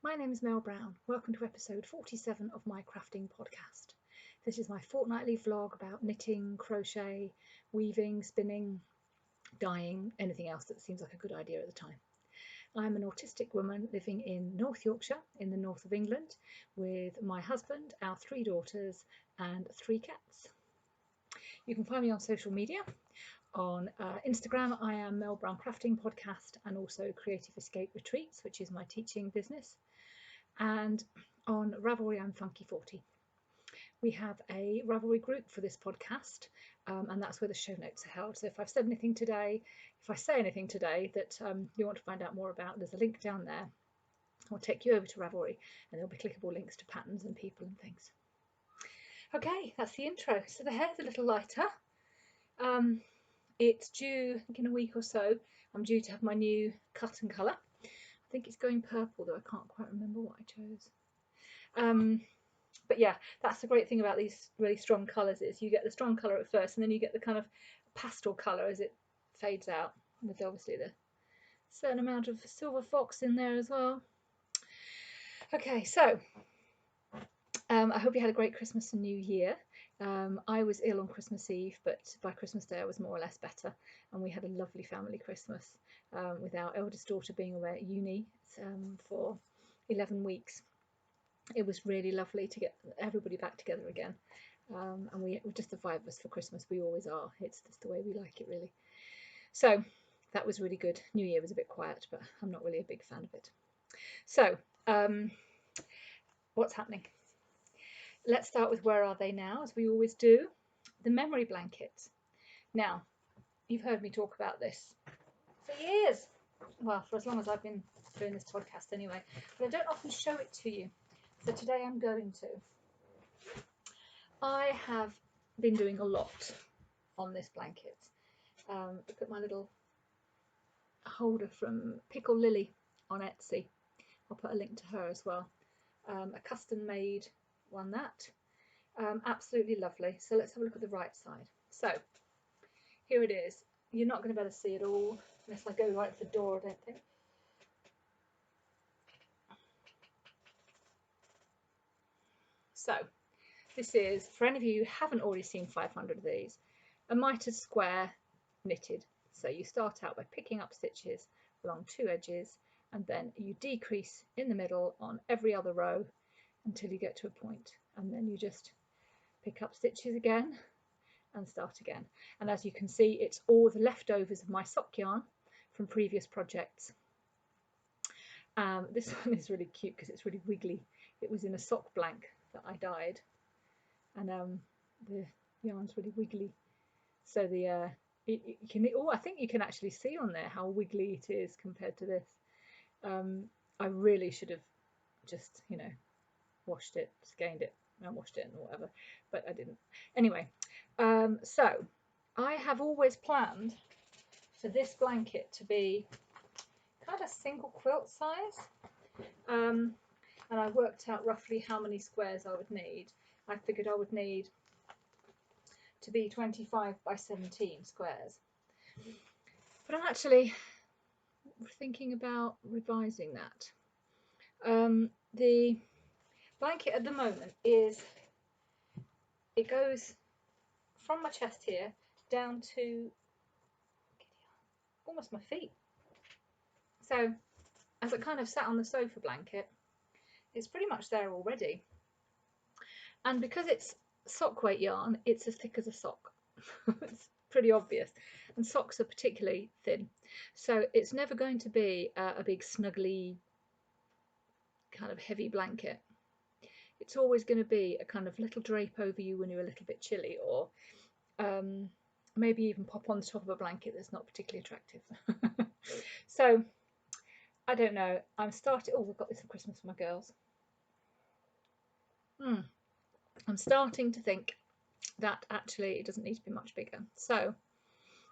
My name is Mel Brown. Welcome to episode 47 of my crafting podcast. This is my fortnightly vlog about knitting, crochet, weaving, spinning, dyeing, anything else that seems like a good idea at the time. I'm an autistic woman living in North Yorkshire in the north of England with my husband, our 3 daughters and 3 cats. You can find me on social media. On Instagram, I am Mel Brown Crafting Podcast and also Creative Escape Retreats, which is my teaching business. And on Ravelry, I'm Funky40. We have a Ravelry group for this podcast, and that's where the show notes are held. So if I say anything today that you want to find out more about, there's a link down there. I'll take you over to Ravelry, and there'll be clickable links to patterns and people and things. Okay, that's the intro. So the hair's a little lighter. It's due, I think in a week or so, I'm due to have my new cut and colour. I think it's going purple, though I can't quite remember what I chose. But yeah, that's the great thing about these really strong colours is you get the strong colour at first and then you get the kind of pastel colour as it fades out, with obviously the certain amount of silver fox in there as well. Okay, so I hope you had a great Christmas and New Year. I was ill on Christmas Eve, but by Christmas Day I was more or less better, and we had a lovely family Christmas with our eldest daughter being away at uni for 11 weeks. It was really lovely to get everybody back together again, and we were just the 5 of us for Christmas. We always are. It's just the way we like it, really. So that was really good. New Year was a bit quiet, but I'm not really a big fan of it. So what's happening? Let's start with where are they now, as we always do. The memory blankets. Now, you've heard me talk about this for years. Well, for as long as I've been doing this podcast anyway. But I don't often show it to you. So today I'm going to. I have been doing a lot on this blanket. Look at my little holder from Pickle Lily on Etsy. I'll put a link to her as well. A custom made one that. Absolutely lovely. So let's have a look at the right side. So here it is. You're not going to be able to see it all unless I go right to the door, I don't think. So this is, for any of you who haven't already seen 500 of these, a mitered square knitted. So you start out by picking up stitches along 2 edges and then you decrease in the middle on every other row until you get to a point, and then you just pick up stitches again and start again. And as you can see, it's all the leftovers of my sock yarn from previous projects. This one is really cute because it's really wiggly. It was in a sock blank that I dyed, and the yarn's really wiggly. So the you can, I think you can actually see on there how wiggly it is compared to this. I really should have just, washed it, skeined it, and washed it and whatever, but I didn't. Anyway, so I have always planned for this blanket to be kind of single quilt size, and I worked out roughly how many squares I would need. I figured I would need to be 25 by 17 squares, but I'm actually thinking about revising that. The blanket at the moment it goes from my chest here down to almost my feet. So as I kind of sat on the sofa blanket, it's pretty much there already. And because it's sock weight yarn, it's as thick as a sock. It's pretty obvious. And socks are particularly thin. So it's never going to be a big snuggly kind of heavy blanket. It's always going to be a kind of little drape over you when you're a little bit chilly, or maybe even pop on the top of a blanket that's not particularly attractive. So I don't know. I'm starting. Oh, we've got this for Christmas for my girls. I'm starting to think that actually it doesn't need to be much bigger. So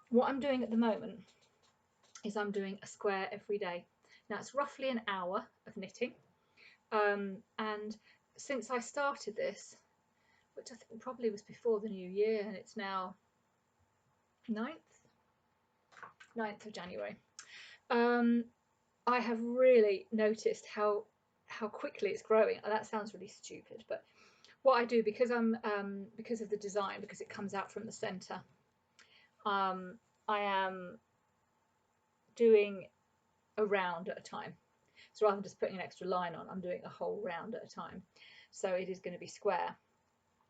what I'm doing at the moment is I'm doing a square every day. Now it's roughly an hour of knitting, and since I started this, which I think probably was before the new year, and it's now 9th of January, I have really noticed how how quickly it's growing. That sounds really stupid, but what I do, because I'm because of the design, because it comes out from the center, I am doing a round at a time. So rather than just putting an extra line on, I'm doing a whole round at a time. So it is going to be square.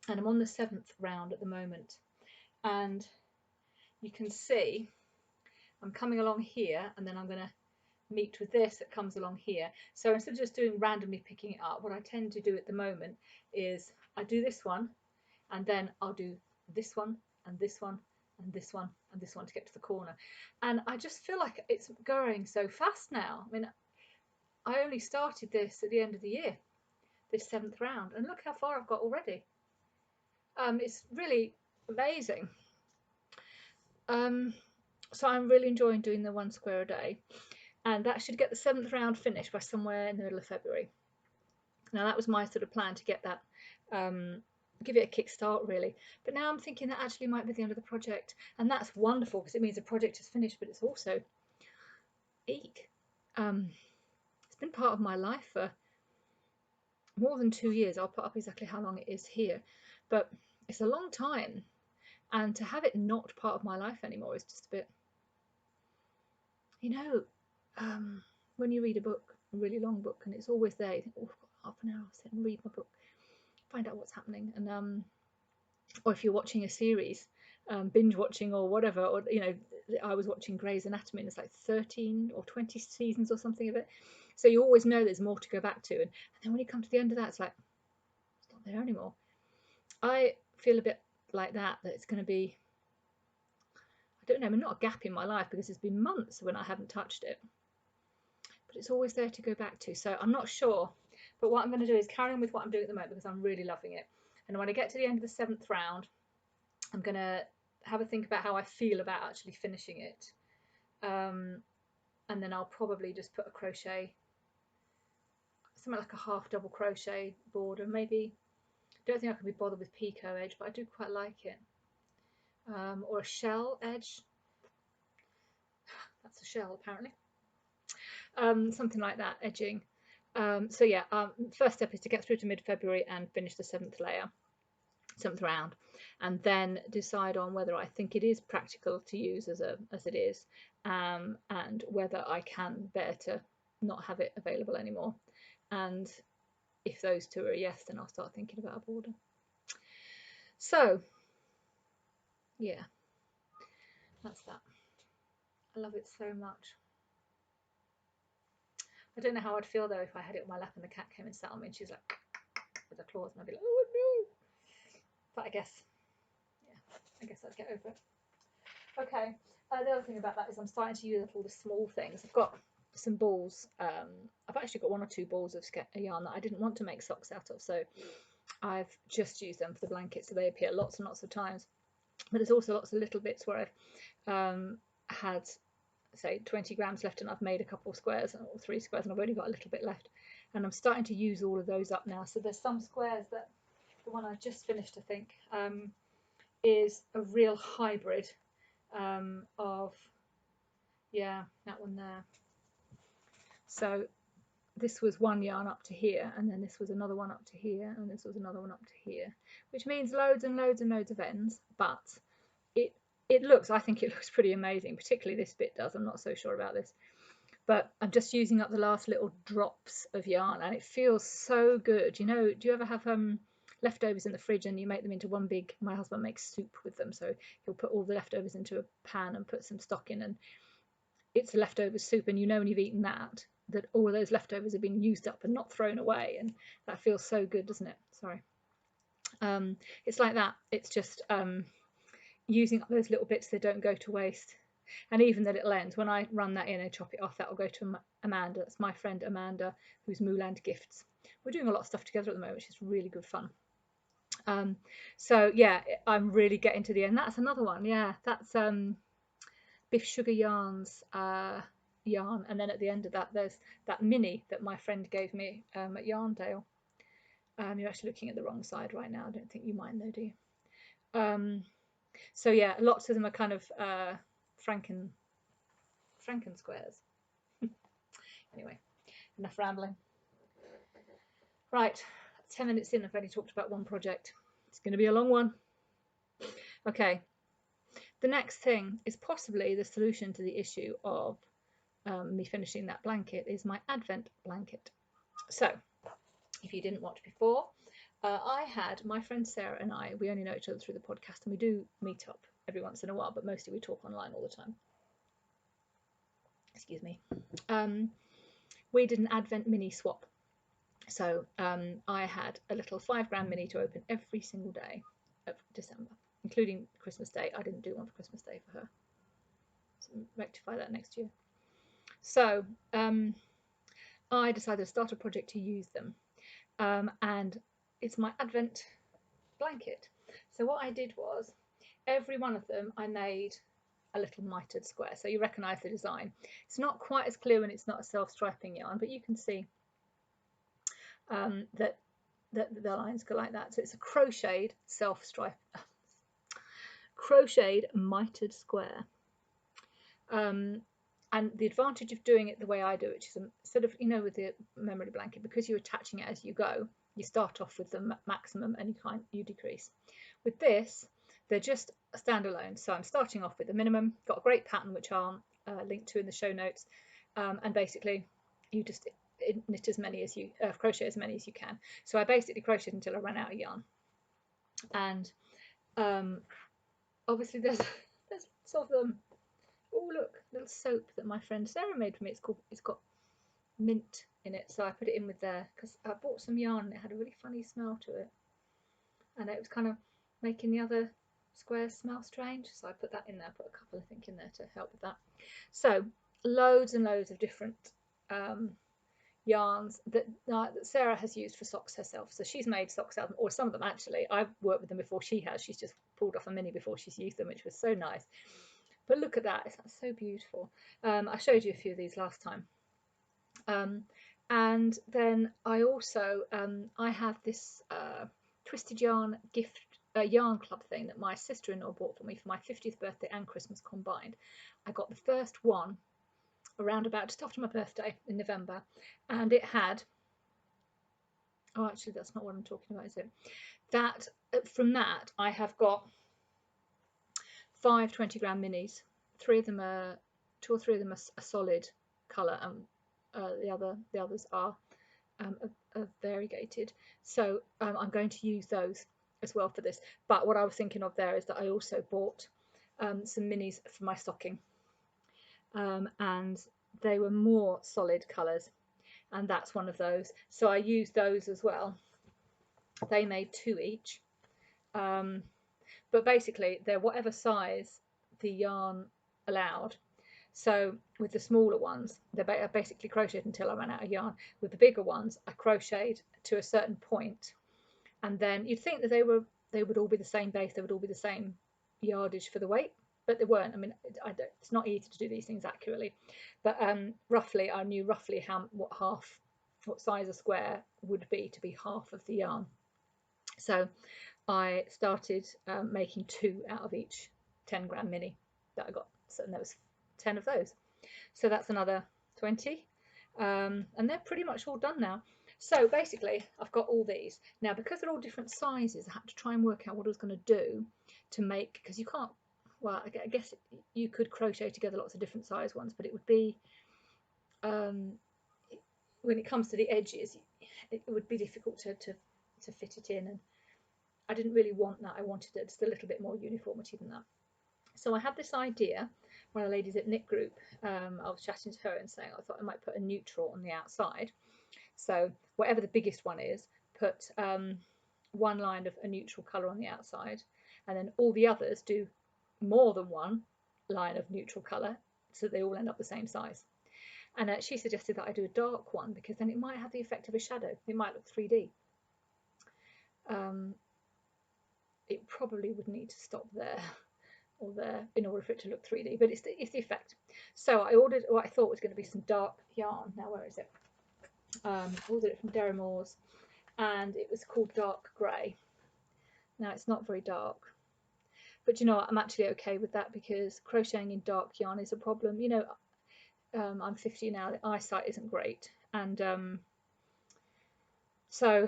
And I'm on the 7th round at the moment. And you can see I'm coming along here, and then I'm going to meet with this that comes along here. So instead of just doing randomly picking it up, what I tend to do at the moment is I do this one, and then I'll do this one and this one and this one and this one to get to the corner. And I just feel like it's going so fast now. I mean, I only started this at the end of the year, this 7th round, and look how far I've got already. It's really amazing. So I'm really enjoying doing the 1 square a day, and that should get the 7th round finished by somewhere in the middle of February. Now that was my sort of plan, to get that, give it a kickstart really. But now I'm thinking that actually might be the end of the project, and that's wonderful because it means the project is finished, but it's also, eek, it's been part of my life for more than 2 years. I'll put up exactly how long it is here, but it's a long time, and to have it not part of my life anymore is just a bit, you know, when you read a book, a really long book, and it's always there, you think, oh, I've got half an hour, I'll sit and read my book, find out what's happening. And or if you're watching a series, binge watching or whatever, or you know, I was watching Grey's Anatomy, and it's like 13 or 20 seasons or something of it, so you always know there's more to go back to, and then when you come to the end of that, it's like, it's not there anymore. I feel a bit like that it's going to be, I don't know, I mean, not a gap in my life, because it's been months when I haven't touched it, but it's always there to go back to. So I'm not sure, but what I'm going to do is carry on with what I'm doing at the moment, because I'm really loving it. And when I get to the end of the 7th round, I'm going to have a think about how I feel about actually finishing it, and then I'll probably just put a crochet, something like a half double crochet border. Maybe, don't think I can be bothered with picot edge, but I do quite like it, or a shell edge. That's a shell apparently. Something like that, edging. So yeah, first step is to get through to mid-February and finish the 7th layer, 7th round, and then decide on whether I think it is practical to use as it is, and whether I can bear to not have it available anymore. And if those two are a yes, then I'll start thinking about a border. So yeah, that's that. I love it so much. I don't know how I'd feel though if I had it on my lap and the cat came and sat on me and she's like with her claws, and I'd be like, oh no. But I guess, yeah, I guess I'd get over it. Okay, the other thing about that is I'm starting to use up all the small things. I've got some balls. I've actually got 1 or 2 balls of yarn that I didn't want to make socks out of, so I've just used them for the blankets, so they appear lots and lots of times. But there's also lots of little bits where I've had, say, 20 grams left, and I've made a couple of squares or 3 squares, and I've only got a little bit left, and I'm starting to use all of those up now. So there's some squares that, the one I just finished, I think, is a real hybrid of, yeah, that one there. So this was one yarn up to here, and then this was another one up to here, and this was another one up to here, which means loads and loads and loads of ends. But it looks, I think it looks pretty amazing, particularly this bit does. I'm not so sure about this, but I'm just using up the last little drops of yarn, and it feels so good. You know, do you ever have leftovers in the fridge and you make them into one big, my husband makes soup with them, so he'll put all the leftovers into a pan and put some stock in, and it's a leftover soup, and you know when you've eaten that all of those leftovers have been used up and not thrown away, and that feels so good, doesn't it? Sorry. It's like that. It's just using up those little bits that don't go to waste. And even the little ends, when I run that in and chop it off, that will go to Amanda. That's my friend Amanda, who's Mooland Gifts. We're doing a lot of stuff together at the moment, which is really good fun. So yeah, I'm really getting to the end. That's another one. Yeah, that's Biff Sugar Yarns yarn, and then at the end of that there's that mini that my friend gave me at Yarndale. You're actually looking at the wrong side right now. I don't think you mind though, do you? So yeah, lots of them are kind of Franken squares. Anyway, enough rambling. Right, 10 minutes in, I've only talked about one project. It's going to be a long one. Okay, the next thing is possibly the solution to the issue of me finishing that blanket is my Advent blanket. So, if you didn't watch before, I had my friend Sarah and I, we only know each other through the podcast, and we do meet up every once in a while, but mostly we talk online all the time. Excuse me. We did an Advent mini swap. So I had a little 5 gram mini to open every single day of December, including Christmas Day. I didn't do one for Christmas Day for her. So rectify that next year. So I decided to start a project to use them. And it's my Advent blanket. So what I did was, every one of them I made a little mitered square. So you recognise the design. It's not quite as clear when it's not a self-striping yarn, but you can see that the lines go like that. So it's a crocheted crocheted mitered square. And the advantage of doing it the way I do it is instead of, you know, with the memory blanket, because you're attaching it as you go, you start off with the maximum and you decrease. With this, they're just standalone. So I'm starting off with the minimum, got a great pattern which I'll link to in the show notes, and basically you just knit as many as you crochet as many as you can. So I basically crocheted until I ran out of yarn, and obviously there's lots of them. Oh look, little soap that my friend Sarah made for me. It's got mint in it, so I put it in with there because I bought some yarn and it had a really funny smell to it, and it was kind of making the other squares smell strange, so I put that in there. Put a couple I think in there to help with that. So loads and loads of different yarns that Sarah has used for socks herself. So she's made socks out of them, or some of them actually. I've worked with them before she has. She's just pulled off a mini before she's used them, which was so nice. But look at that, it's so beautiful. I showed you a few of these last time. And then I also, I have this twisted yarn gift yarn club thing that my sister-in-law bought for me for my 50th birthday and Christmas combined. I got the first one around about just after my birthday in November, and it had, oh actually that's not what I'm talking about, is it? That from that I have got 5 20-gram minis. 2 or 3 of them are a solid colour, and the others are variegated. So I'm going to use those as well for this. But what I was thinking of there is that I also bought some minis for my stocking, and they were more solid colours, and that's one of those. So I used those as well. They made 2 each, but basically they're whatever size the yarn allowed. So with the smaller ones, they're basically crocheted until I ran out of yarn. With the bigger ones, I crocheted to a certain point, and then you'd think that they would all be the same base, they would all be the same yardage for the weight, but they weren't. I mean, it's not easy to do these things accurately, but roughly I knew roughly what size a square would be to be half of the yarn. So I started making 2 out of each 10-gram mini that I got. So there was 10 of those. So that's another 20. And they're pretty much all done now. So basically, I've got all these. Now, because they're all different sizes, I had to try and work out what I was going to do to make, because you can't, well, I guess you could crochet together lots of different size ones, but it would be, when it comes to the edges, it would be difficult to fit it in. And I didn't really want that. I wanted it just a little bit more uniformity than that. So I had this idea. One of the ladies at Knit Group, I was chatting to her and saying I thought I might put a neutral on the outside. So whatever the biggest one is, put one line of a neutral colour on the outside, and then all the others do more than one line of neutral colour, so they all end up the same size. And she suggested that I do a dark one, because then it might have the effect of a shadow. It might look 3D. It probably would need to stop there or there in order for it to look 3D, but it's the effect. So I ordered what I thought was going to be some dark yarn. Now where is it? Ordered it from Derry Moores, and it was called Dark Grey. Now it's not very dark, but you know what, I'm actually okay with that, because crocheting in dark yarn is a problem. You know, I'm 50 now, the eyesight isn't great, and So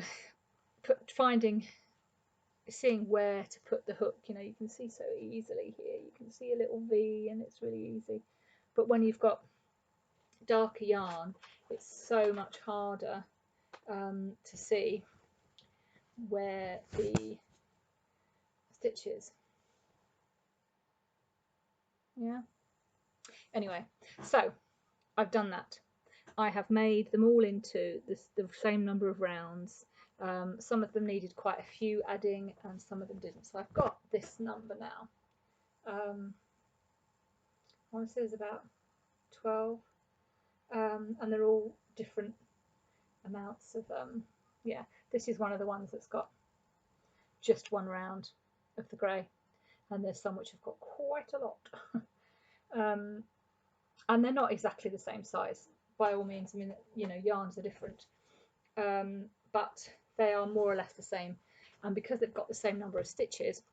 seeing where to put the hook, you know, you can see so easily here, you can see a little V and it's really easy. But when you've got darker yarn, it's so much harder to see where the stitch is. Yeah. Anyway, so I've done that. I have made them all into the same number of rounds. Some of them needed quite a few adding and some of them didn't. So I've got this number now. I want to say there's about 12, and they're all different amounts of, yeah, this is one of the ones that's got just one round of the grey, and there's some which have got quite a lot. And they're not exactly the same size by all means. I mean, you know, yarns are different, but they are more or less the same, and because they've got the same number of stitches,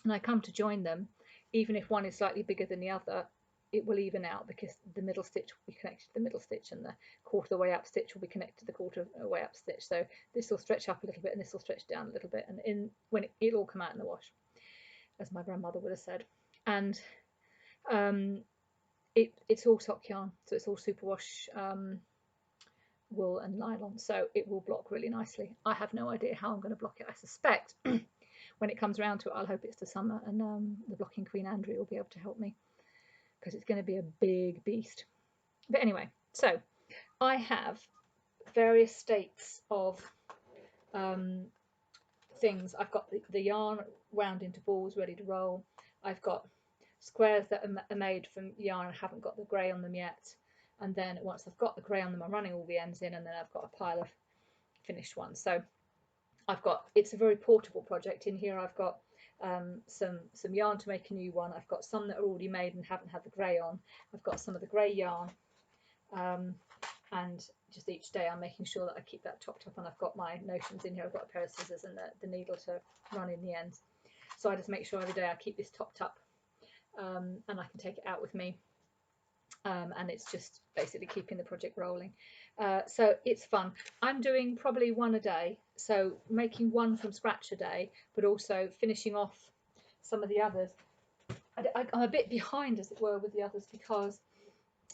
and I come to join them, even if one is slightly bigger than the other, it will even out, because the middle stitch will be connected to the middle stitch and the quarter of the way up stitch will be connected to the quarter of the way up stitch. So this will stretch up a little bit and this will stretch down a little bit, and when it'll all come out in the wash, as my grandmother would have said. And it's all sock yarn, so it's all superwash wool and nylon, so it will block really nicely. I have no idea how I'm going to block it. I suspect when it comes around to it, I'll hope it's the summer and the blocking queen Andrea will be able to help me, because it's going to be a big beast. But anyway, so I have various states of things. I've got the yarn wound into balls ready to roll. I've got squares that are made from yarn and haven't got the grey on them yet, and then once I've got the grey on them, I'm running all the ends in, and then I've got a pile of finished ones. So I've got, it's a very portable project. In here I've got some yarn to make a new one. I've got some that are already made and haven't had the grey on. I've got some of the grey yarn, and just each day I'm making sure that I keep that topped up, and I've got my notions in here. I've got a pair of scissors and the needle to run in the ends. So I just make sure every day I keep this topped up, and I can take it out with me, and it's just basically keeping the project rolling. So it's fun. I'm doing probably one a day, so making one from scratch a day, but also finishing off some of the others. I'm a bit behind, as it were, with the others, because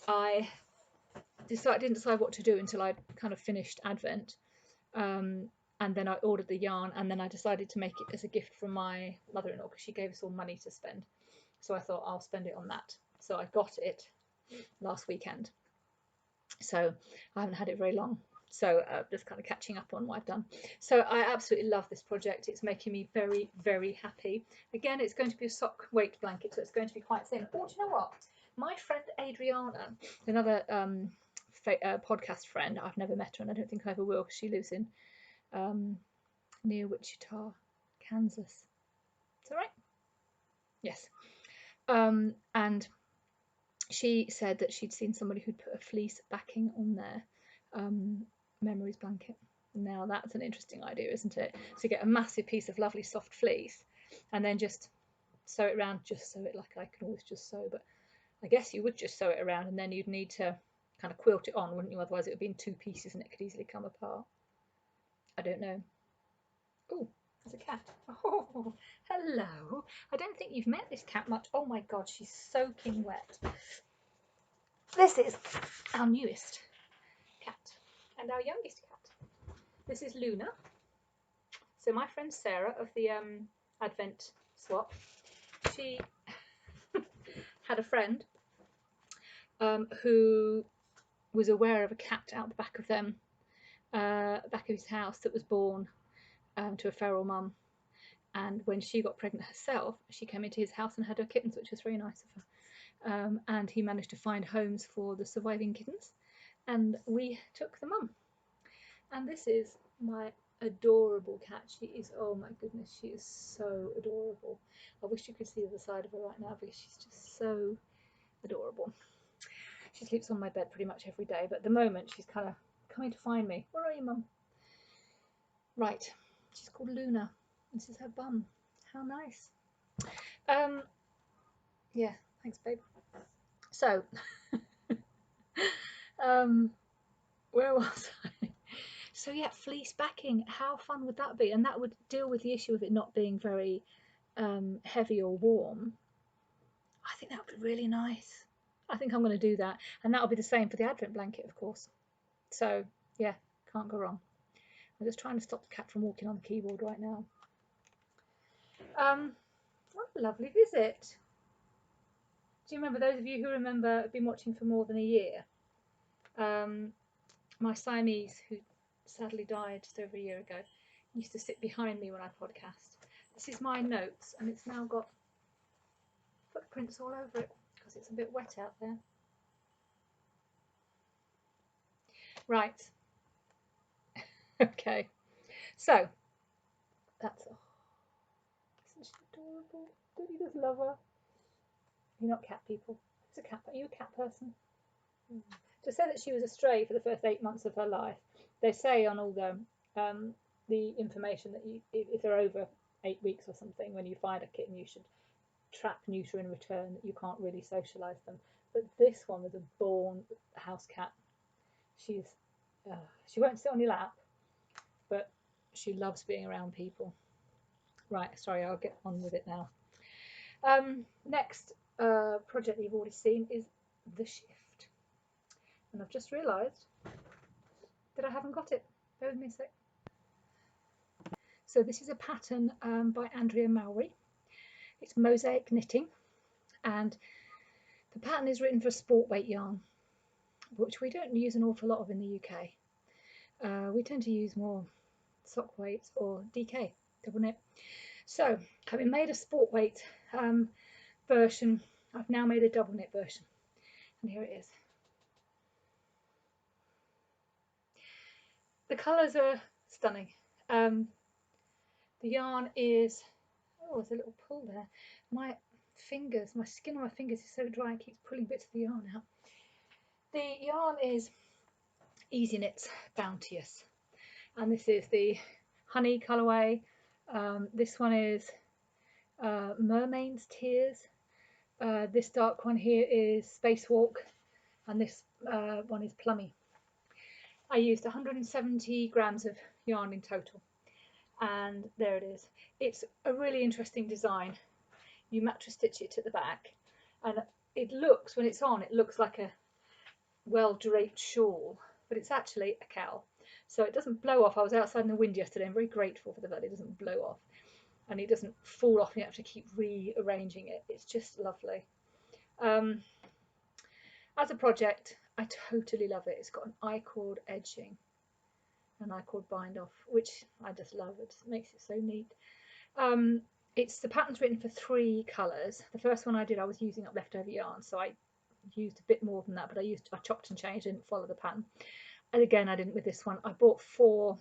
I didn't decide what to do until I'd kind of finished Advent, and then I ordered the yarn, and then I decided to make it as a gift from my mother-in-law, because she gave us all money to spend. So I thought I'll spend it on that. So I got it last weekend. So I haven't had it very long. So just kind of catching up on what I've done. So I absolutely love this project. It's making me very, very happy. Again, it's going to be a sock weight blanket, so it's going to be quite thin. Oh, do you know what? My friend Adriana, another podcast friend, I've never met her and I don't think I ever will, because she lives in near Wichita, Kansas. Is that right? Yes. And she said that she'd seen somebody who'd put a fleece backing on their memories blanket. Now that's an interesting idea, isn't it? So get a massive piece of lovely soft fleece and then just sew it around, just sew it, like I can always just sew, but I guess you would just sew it around and then you'd need to kind of quilt it on, wouldn't you? Otherwise it would be in two pieces and it could easily come apart. I don't know. Oh, there's a cat. Oh, hello. I don't think you've met this cat much. Oh my god, she's soaking wet. This is our newest cat and our youngest cat. This is Luna. So my friend Sarah of the Advent swap, she had a friend who was aware of a cat out the back of his house that was born to a feral mum, and when she got pregnant herself, she came into his house and had her kittens, which was very nice of her, and he managed to find homes for the surviving kittens, and we took them on. And this is my adorable cat. She is, oh my goodness, she is so adorable. I wish you could see the side of her right now, because she's just so adorable. She sleeps on my bed pretty much every day, but at the moment she's kind of coming to find me. Where are you, Mum? Right, she's called Luna. This is her bum. How nice. Yeah, thanks, babe. So where was I? So yeah, fleece backing, how fun would that be? And that would deal with the issue of it not being very heavy or warm. I think that would be really nice. I think I'm going to do that, and that'll be the same for the Advent blanket, of course. So yeah, can't go wrong. I'm just trying to stop the cat from walking on the keyboard right now. What a lovely visit. Do you remember, those of you who remember, have been watching for more than a year? My Siamese, who sadly died just over a year ago, used to sit behind me when I podcast. This is my notes, and it's now got footprints all over it because it's a bit wet out there. Right. Okay. So that's, oh, isn't she adorable? Don't you just love her? You're not cat people. Who's a cat? Are you a cat person? To say that she was a stray for the first 8 months of her life, they say on all the information that you, if they're over 8 weeks or something, when you find a kitten, you should trap, neuter, and return. That you can't really socialise them. But this one was a born house cat. She won't sit on your lap, but she loves being around people. Right, sorry, I'll get on with it now. Next project that you've already seen is The Shift. And I've just realised that I haven't got it. Bear with me a sec. So this is a pattern by Andrea Mowry. It's mosaic knitting, and the pattern is written for sport weight yarn, which we don't use an awful lot of in the UK. We tend to use more sock weights or DK, double knit. So having made a sport weight version, I've now made a double knit version, and here it is. The colours are stunning. The yarn is, oh, there's a little pull there. My skin on my fingers is so dry, it keeps pulling bits of the yarn out. The yarn is Easy Knits Bounteous, and this is the honey colourway. This one is Mermaid's Tears. This dark one here is Spacewalk, and this one is Plummy. I used 170 grams of yarn in total, and there it is. It's a really interesting design. You mattress stitch it at the back, and it looks, when it's on, it looks like a well draped shawl, but it's actually a cowl, so it doesn't blow off. I was outside in the wind yesterday. I'm very grateful for the fact it doesn't blow off, and it doesn't fall off and you have to keep rearranging it. It's just lovely. As a project, I totally love it. It's got an I-cord edging, an I-cord bind off, which I just love. It just makes it so neat. The pattern's written for 3 colours. The first one I did, I was using up leftover yarn, so I used a bit more than that, but I chopped and changed, didn't follow the pattern. And again, I didn't with this one. I bought 4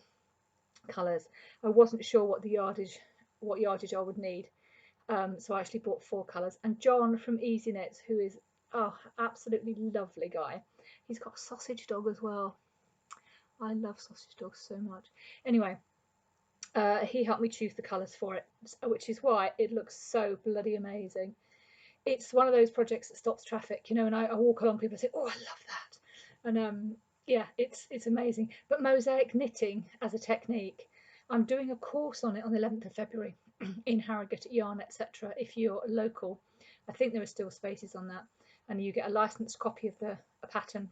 colours. I wasn't sure what yardage I would need, so I actually bought 4 colours. And John from Easy Knits, who is absolutely lovely guy, he's got a sausage dog as well. I love sausage dogs so much. Anyway, he helped me choose the colours for it, which is why it looks so bloody amazing. It's one of those projects that stops traffic, you know, and I walk along, people say, oh, I love that. And yeah, it's amazing. But mosaic knitting as a technique, I'm doing a course on it on the 11th of February in Harrogate at Yarn, etc. If you're local, I think there are still spaces on that, and you get a licensed copy of the pattern,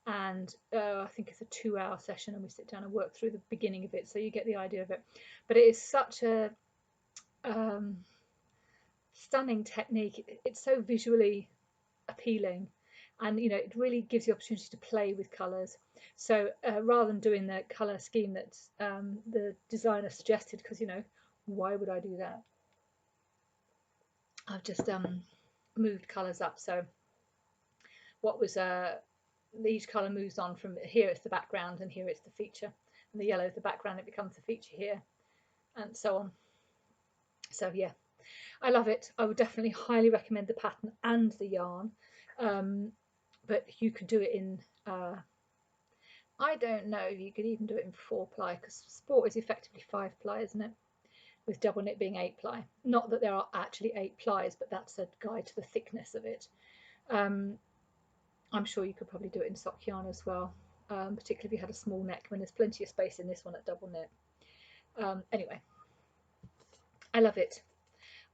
and I think it's a 2-hour session, and we sit down and work through the beginning of it, so you get the idea of it. But it is such a stunning technique. It's so visually appealing, and you know, it really gives you opportunity to play with colours. So rather than doing the colour scheme that the designer suggested, because you know, why would I do that, I've just moved colours up. So what was each colour moves on from here, it's the background, and here it's the feature, and the yellow is the background, it becomes the feature here, and so on. So yeah, I love it. I would definitely highly recommend the pattern and the yarn, but you could do it in I don't know if you could even do it in 4-ply, because sport is effectively 5-ply, isn't it, with double knit being 8-ply. Not that there are actually 8 plies, but that's a guide to the thickness of it. I'm sure you could probably do it in sock yarn as well. particularly if you had a small neck, when there's plenty of space in this one at double knit. Anyway, I love it.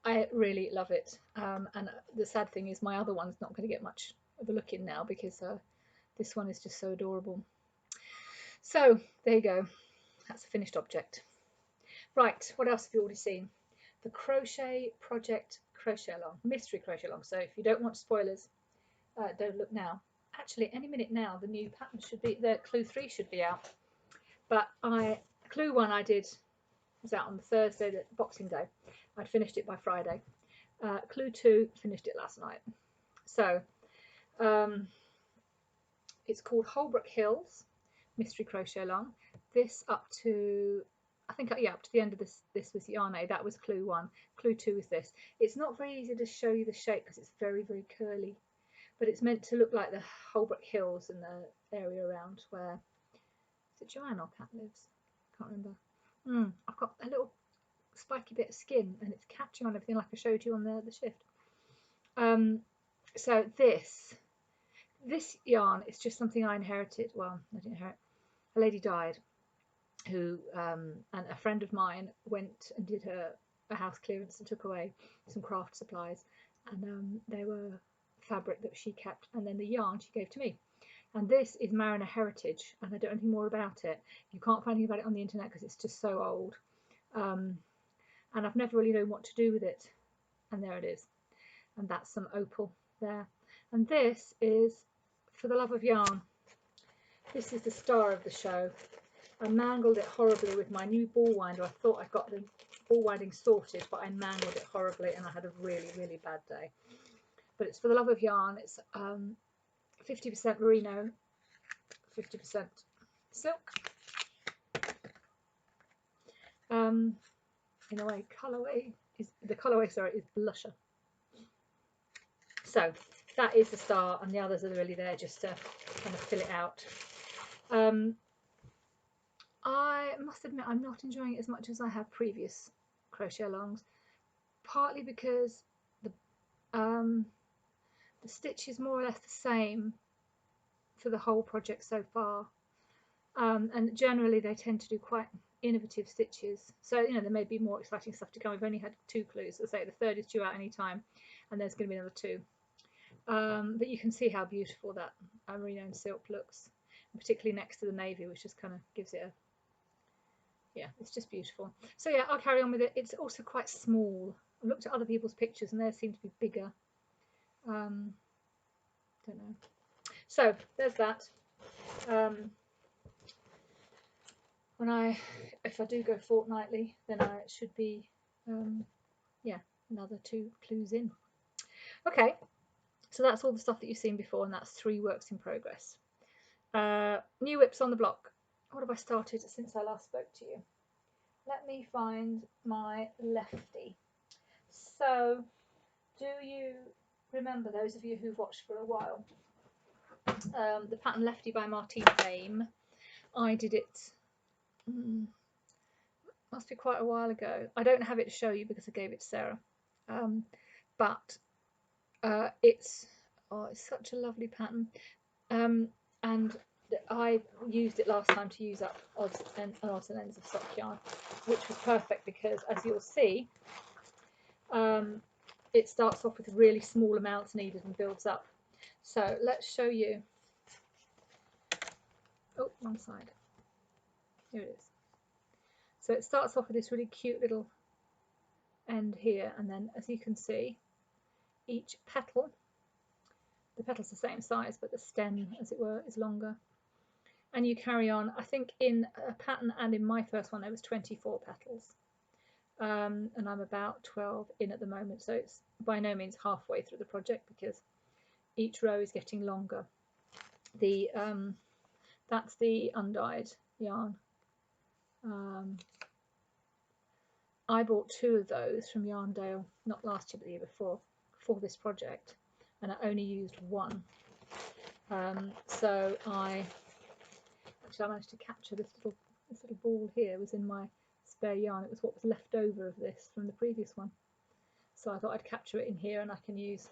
I really love it. And the sad thing is my other one's not going to get much of a look in now because this one is just so adorable. So there you go. That's a finished object. Right, what else have you already seen? The Crochet Project Crochet Along, Mystery Crochet Along. So if you don't want spoilers, don't look now. Actually, any minute now, the new pattern should be, the Clue 3 should be out. But Clue 1 I did, was out on the Thursday, the Boxing Day. I'd finished it by Friday. Clue 2, finished it last night. So it's called Holbrook Hills Mystery Crochet Along. This up to, I think, yeah, up to the end of this was Yarn A. That was Clue 1. Clue 2 is this. It's not very easy to show you the shape because it's very, very curly. But it's meant to look like the Holbrook Hills and the area around where, is it Joanne or Cat lives? Can't remember. I've got a little spiky bit of skin and it's catching on everything like I showed you on the shift. So this yarn is just something I inherited. Well, I didn't inherit. A lady died who, and a friend of mine went and did a house clearance and took away some craft supplies, and they were fabric that she kept, and then the yarn she gave to me. And this is Mariner Heritage, and I don't know anything more about it. You can't find anything about it on the internet because it's just so old, and I've never really known what to do with it. And there it is, and that's some opal there. And this is For the Love of Yarn. This is the star of the show. I mangled it horribly with my new ball winder. I thought I got the ball winding sorted, but I mangled it horribly and I had a really, really bad day. But it's For the Love of Yarn. It's 50% merino, 50% silk. In a way, the colourway is blusher. So that is the star, and the others are really there just to kind of fill it out. I must admit I'm not enjoying it as much as I have previous crochet alongs, partly because the stitch is more or less the same for the whole project so far, and generally they tend to do quite innovative stitches, so you know there may be more exciting stuff to come. We've only had 2 clues, so say the third is due out any time, and there's going to be another 2. But you can see how beautiful that merino and silk looks, particularly next to the navy, which just kind of gives it a, yeah, it's just beautiful. So yeah, I'll carry on with it. It's also quite small. I looked at other people's pictures and theirs seem to be bigger. Don't know. So there's that. If I do go fortnightly, then I should be, yeah, another 2 clues in. Okay, so that's all the stuff that you've seen before, and that's 3 works in progress. New whips on the block. What have I started since I last spoke to you? Let me find my lefty. So, do you remember, those of you who've watched for a while, the pattern Lefty by Martine Aim? I did it, must be quite a while ago. I don't have it to show you because I gave it to Sarah, but it's such a lovely pattern, and I used it last time to use up odds and ends of sock yarn, which was perfect because, as you'll see, it starts off with really small amounts needed and builds up. So let's show you. Oh, one side. Here it is. So it starts off with this really cute little end here, and then, as you can see, each petal, the petal's the same size, but the stem, as it were, is longer. And you carry on. I think in a pattern and in my first one there was 24 petals, and I'm about 12 in at the moment, so it's by no means halfway through the project because each row is getting longer. The that's the undyed yarn. I bought 2 of those from Yarndale, not last year but the year before, for this project, and I only used 1. So I managed to capture this little ball here. It was in my spare yarn. It was what was left over of this from the previous one. So I thought I'd capture it in here, and I can use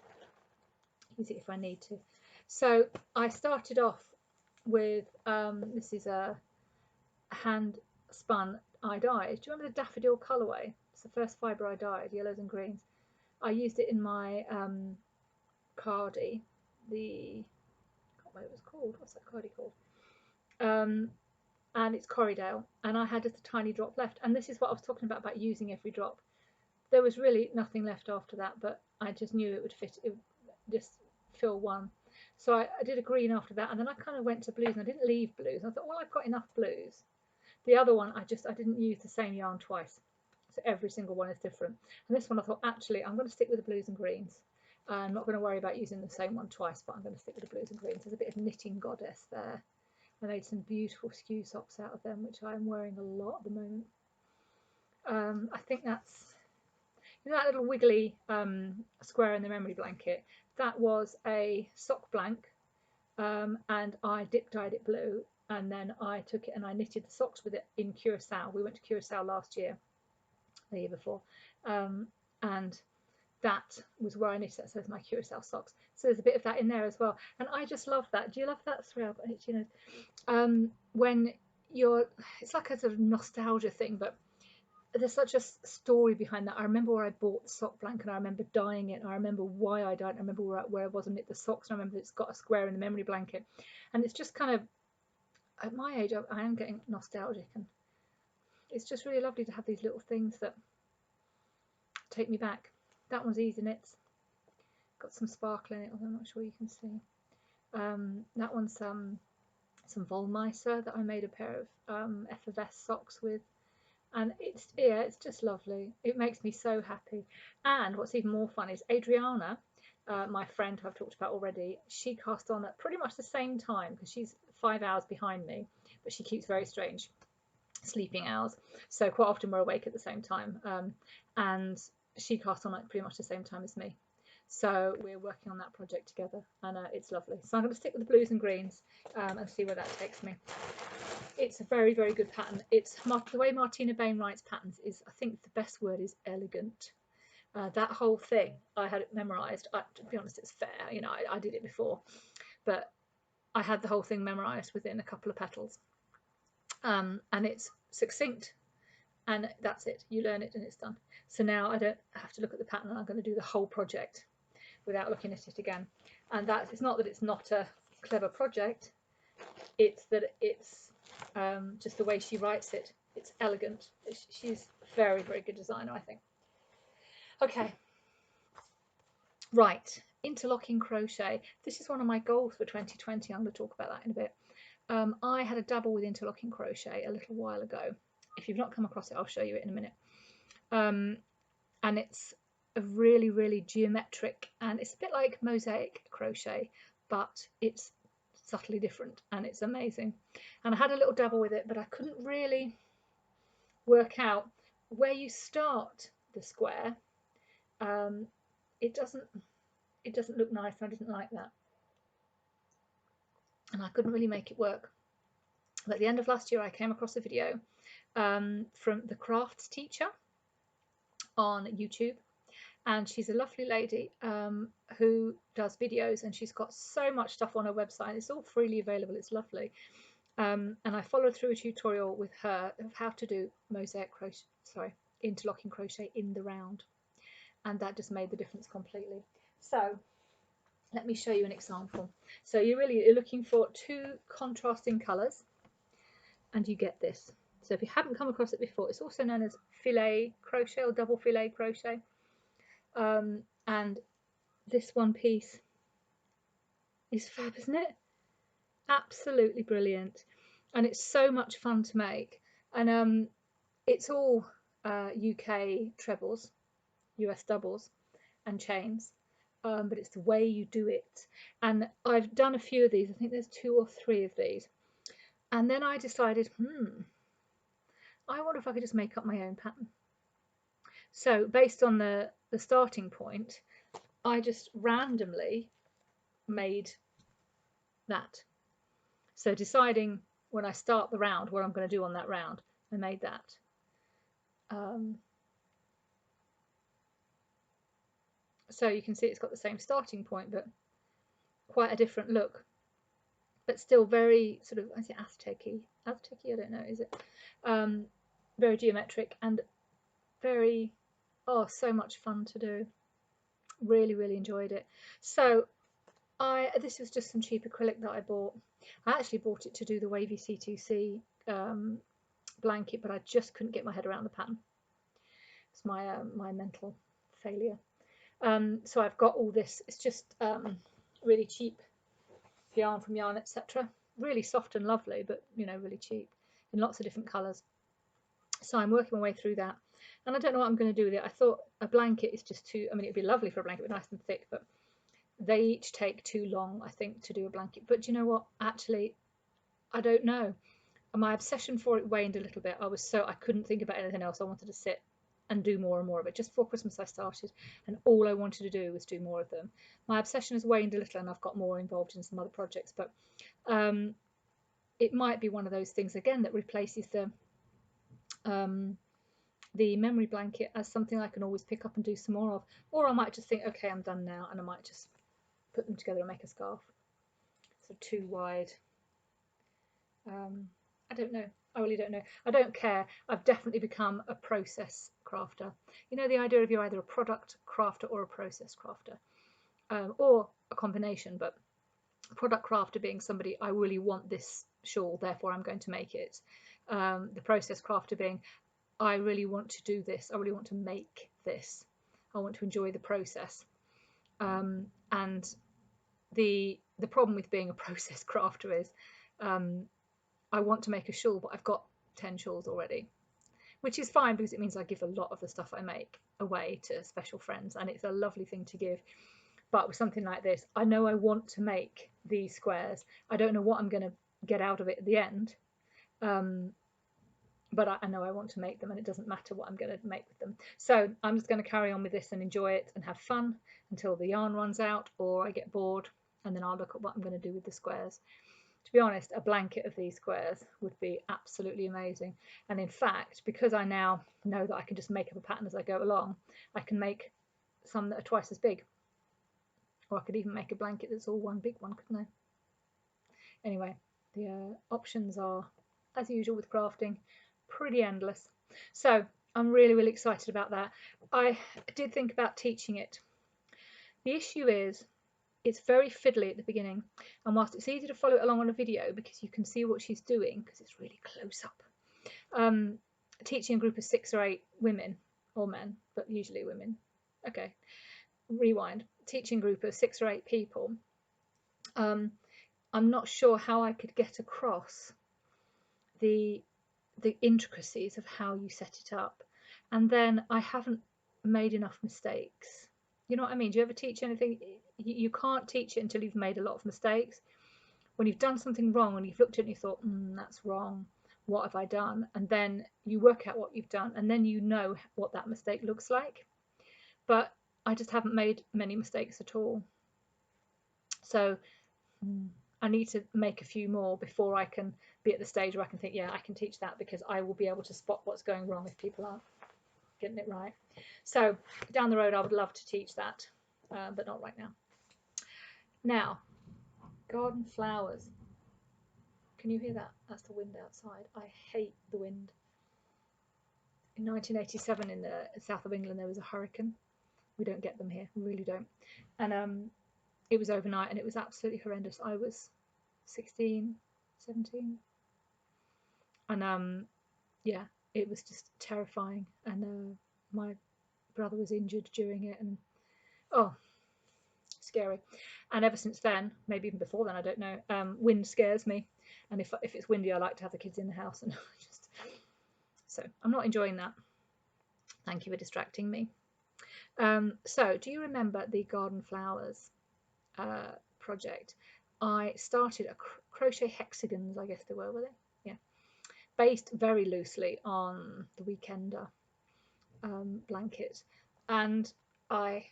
it if I need to. So I started off with this is a hand spun I dyed. Do you remember the daffodil colourway? It's the first fibre I dyed, yellows and greens. I used it in my cardie. I can't remember what it was called. What's that cardie called? And it's Corriedale, and I had just a tiny drop left. And this is what I was talking about using every drop. There was really nothing left after that, but I just knew it would fit. It would just fill one. So I did a green after that, and then I kind of went to blues, and I didn't leave blues. I thought, well, I've got enough blues. The other one, I didn't use the same yarn twice, so every single one is different. And this one, I thought, actually, I'm going to stick with the blues and greens. I'm not going to worry about using the same one twice, but I'm going to stick with the blues and greens. There's a bit of knitting goddess there. I made some beautiful skew socks out of them, which I'm wearing a lot at the moment. I think that's, you know, that little wiggly square in the memory blanket. That was a sock blank, and I dip dyed it blue, and then I took it and I knitted the socks with it in Curacao. We went to Curacao last year, the year before, and that was where I knitted it. So it's my Curacao socks. So there's a bit of that in there as well, and I just love that. Do you love that thrill? You know, when it's like a sort of nostalgia thing, but there's such a story behind that. I remember where I bought the sock blanket, and I remember dyeing it, and I remember why I dyed it. I remember where I was and knit the socks, and I remember it's got a square in the memory blanket, and it's just kind of, at my age, I am getting nostalgic, and it's just really lovely to have these little things that take me back. That one's easy knits, got some sparkle in it, although I'm not sure you can see. That one's some Wollmeister that I made a pair of effervescent socks with, and it's just lovely. It makes me so happy. And what's even more fun is Adriana, my friend who I've talked about already, she cast on at pretty much the same time, because she's 5 hours behind me, but she keeps very strange sleeping hours, so quite often we're awake at the same time, and she cast on at pretty much the same time as me. So we're working on that project together, and it's lovely. So I'm going to stick with the blues and greens and see where that takes me. It's a very, very good pattern. It's the way Martina Bain writes patterns is, I think the best word is elegant. That whole thing, I had it memorised. To be honest, it's fair. You know, I did it before, but I had the whole thing memorised within a couple of petals. And it's succinct, and that's it. You learn it and it's done. So now I don't have to look at the pattern, and I'm going to do the whole project without looking at it again. And it's not that it's not a clever project, it's that it's just the way she writes it. It's elegant. She's a very, very good designer, I think. Okay, right, interlocking crochet. This is one of my goals for 2020. I'm going to talk about that in a bit. I had a dabble with interlocking crochet a little while ago. If you've not come across it, I'll show you it in a minute. And it's a really, really geometric, and it's a bit like mosaic crochet, but it's subtly different, and it's amazing. And I had a little dabble with it, but I couldn't really work out where you start the square. It doesn't look nice, and I didn't like that, and I couldn't really make it work. But at the end of last year, I came across a video from the crafts teacher on YouTube, and she's a lovely lady who does videos, and she's got so much stuff on her website. It's all freely available. It's lovely. And I followed through a tutorial with her of how to do interlocking crochet in the round, and that just made the difference completely. So let me show you an example. So you're looking for two contrasting colours, and you get this. So if you haven't come across it before, it's also known as filet crochet or double filet crochet. And this one piece is fab, isn't it? Absolutely brilliant, and it's so much fun to make. And it's all UK trebles, US doubles and chains, but it's the way you do it. And I've done a few of these. I think there's 2 or 3 of these, and then I decided, I wonder if I could just make up my own pattern. So based on the starting point, I just randomly made that. So deciding when I start the round what I'm going to do on that round, I made that. So you can see it's got the same starting point, but quite a different look. but still very sort of, I say Aztec-y, I don't know, is it? Very geometric and very, oh, so much fun to do. Really, really enjoyed it. So this was just some cheap acrylic that I bought. I actually bought it to do the wavy C2C blanket, but I just couldn't get my head around the pattern. It's my mental failure. So I've got all this. It's just really cheap yarn from Yarn Etc. Really soft and lovely, but you know, really cheap in lots of different colours. So I'm working my way through that, and I don't know what I'm going to do with it. I thought a blanket is just too, I mean, it'd be lovely for a blanket, but nice and thick, but they each take too long, I think, to do a blanket. But you know what? Actually, I don't know. My obsession for it waned a little bit. I couldn't think about anything else. I wanted to sit and do more and more of it. Just before Christmas I started, and all I wanted to do was do more of them. My obsession has waned a little, and I've got more involved in some other projects, but it might be one of those things again that replaces the memory blanket as something I can always pick up and do some more of, or I might just think, okay, I'm done now, and I might just put them together and make a scarf. So too wide. I don't know. I really don't know. I don't care. I've definitely become a process crafter. You know, the idea of you're either a product crafter or a process crafter, or a combination, but product crafter being somebody, I really want this shawl, therefore I'm going to make it. The process crafter being, I really want to do this. I really want to make this. I want to enjoy the process. And the problem with being a process crafter is I want to make a shawl, but I've got 10 shawls already, which is fine because it means I give a lot of the stuff I make away to special friends, and it's a lovely thing to give. But with something like this, I know I want to make these squares. I don't know what I'm going to get out of it at the end, but I know I want to make them, and it doesn't matter what I'm going to make with them. So I'm just going to carry on with this and enjoy it and have fun until the yarn runs out or I get bored, and then I'll look at what I'm going to do with the squares. To be honest, a blanket of these squares would be absolutely amazing. And in fact, because I now know that I can just make up a pattern as I go along, I can make some that are twice as big. Or I could even make a blanket that's all one big one, couldn't I? Anyway, the options are, as usual with crafting, pretty endless. So I'm really, really excited about that. I did think about teaching it. The issue is, it's very fiddly at the beginning, and whilst it's easy to follow it along on a video because you can see what she's doing because it's really close up, teaching a group of 6 or 8 women or men, but usually women, okay, rewind, teaching a group of 6 or 8 people, I'm not sure how I could get across the intricacies of how you set it up, and then I haven't made enough mistakes. You know what I mean? Do you ever teach anything? You can't teach it until you've made a lot of mistakes. When you've done something wrong and you've looked at it and you thought, that's wrong, what have I done? And then you work out what you've done, and then you know what that mistake looks like. But I just haven't made many mistakes at all. So I need to make a few more before I can be at the stage where I can think, yeah, I can teach that, because I will be able to spot what's going wrong if people aren't getting it right. So down the road, I would love to teach that, but not right now. Now, garden flowers. Can you hear that? That's the wind outside. I hate the wind. In 1987 in the south of England, there was a hurricane. We don't get them here, we really don't. And it was overnight, and it was absolutely horrendous. I was 16, 17. And yeah, it was just terrifying. And my brother was injured during it, and oh, scary. And ever since then, maybe even before then, I don't know, wind scares me. And if it's windy, I like to have the kids in the house, and just, so I'm not enjoying that. Thank you for distracting me. So do you remember the garden flowers project? I started a crochet hexagons, I guess they were they? Yeah, based very loosely on the Weekender blanket, and I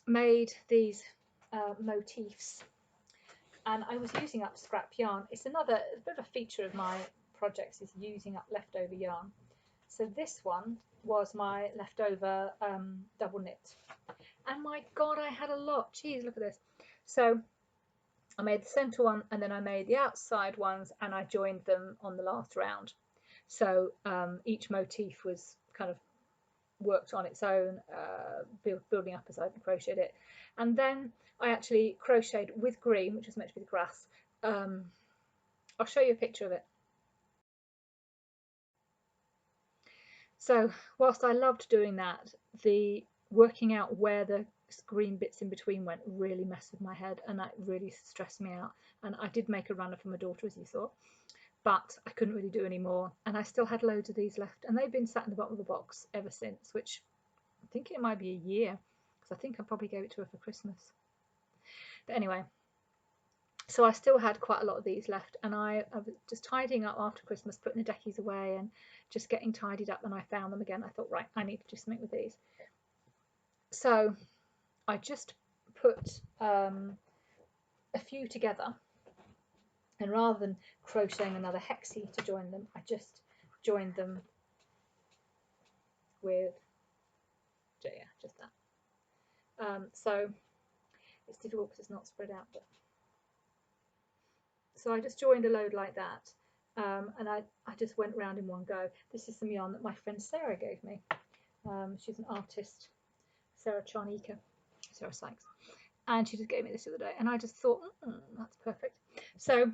made these motifs, and I was using up scrap yarn. It's another bit of a feature of my projects, is using up leftover yarn. So this one was my leftover double knit, and my god, I had a lot. Geez, look at this. So I made the centre one and then I made the outside ones and I joined them on the last round. So each motif was kind of worked on its own, building up as I crocheted it. And then I actually crocheted with green, which was meant to be the grass. I'll show you a picture of it. So whilst I loved doing that, the working out where the green bits in between went really messed with my head, and that really stressed me out. And I did make a runner for my daughter, as you saw, but I couldn't really do any more, and I still had loads of these left, and they've been sat in the bottom of the box ever since, which I think it might be a year, because I think I probably gave it to her for Christmas. But anyway, so I still had quite a lot of these left, and I was just tidying up after Christmas, putting the deckies away and just getting tidied up, and I found them again. I thought, right, I need to do something with these. So I just put a few together, and rather than crocheting another hexie to join them, I just joined them with, yeah, just that. So it's difficult because it's not spread out, but so I just joined a load like that, and I just went round in one go. This is some yarn that my friend Sarah gave me. She's an artist, Sarah Sykes, and she just gave me this the other day, and I just thought, that's perfect. So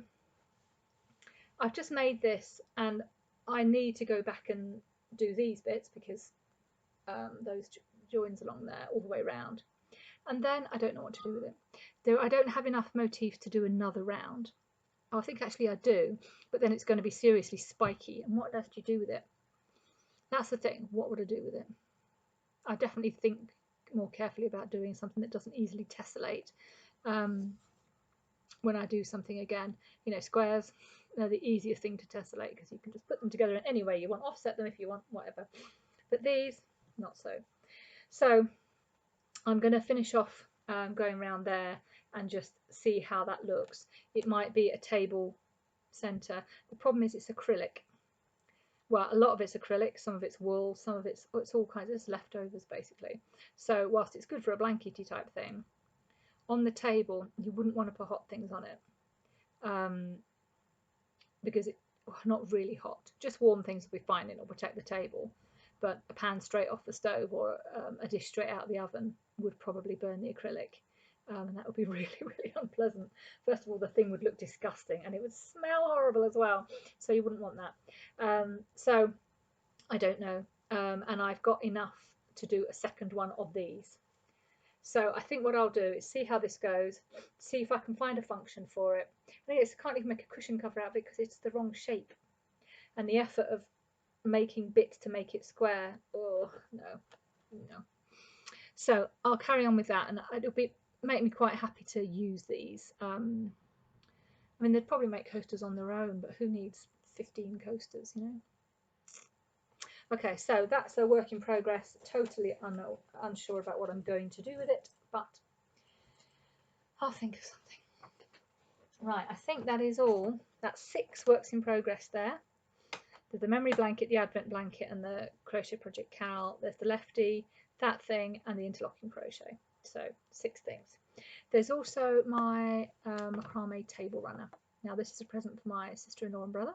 I've just made this, and I need to go back and do these bits because those joins along there all the way around, and then I don't know what to do with it. I don't have enough motif to do another round. I think actually I do, but then it's going to be seriously spiky, and what else do you do with it? That's the thing. What would I do with it? I definitely think more carefully about doing something that doesn't easily tessellate when I do something again. You know, squares, they're the easiest thing to tessellate because you can just put them together in any way you want, offset them if you want, whatever. But these, not so. So I'm going to finish off going around there and just see how that looks. It might be a table centre. The problem is it's acrylic. Well, a lot of it's acrylic, some of it's wool, some of it's all kinds of leftovers basically. So whilst it's good for a blankety type thing, on the table you wouldn't want to put hot things on it because it's not really hot. Just warm things will be fine, it'll protect the table. But a pan straight off the stove or a dish straight out of the oven would probably burn the acrylic. And that would be really, really unpleasant. First of all, the thing would look disgusting and it would smell horrible as well. So you wouldn't want that. So I don't know. And I've got enough to do a second one of these. So I think what I'll do is see how this goes, see if I can find a function for it. I can't even make a cushion cover out of it because it's the wrong shape. And the effort of making bits to make it square, oh no. So I'll carry on with that, and it'll make me quite happy to use these. I mean, they'd probably make coasters on their own, but who needs 15 coasters, you know? Okay, so that's a work in progress. Totally unsure about what I'm going to do with it, but I'll think of something. Right, I think that is all. That's 6 works in progress there. There's the memory blanket, the advent blanket, and the crochet project Cal. There's the lefty, that thing, and the interlocking crochet. So 6 things. There's also my macrame table runner. Now this is a present for my sister-in-law and brother.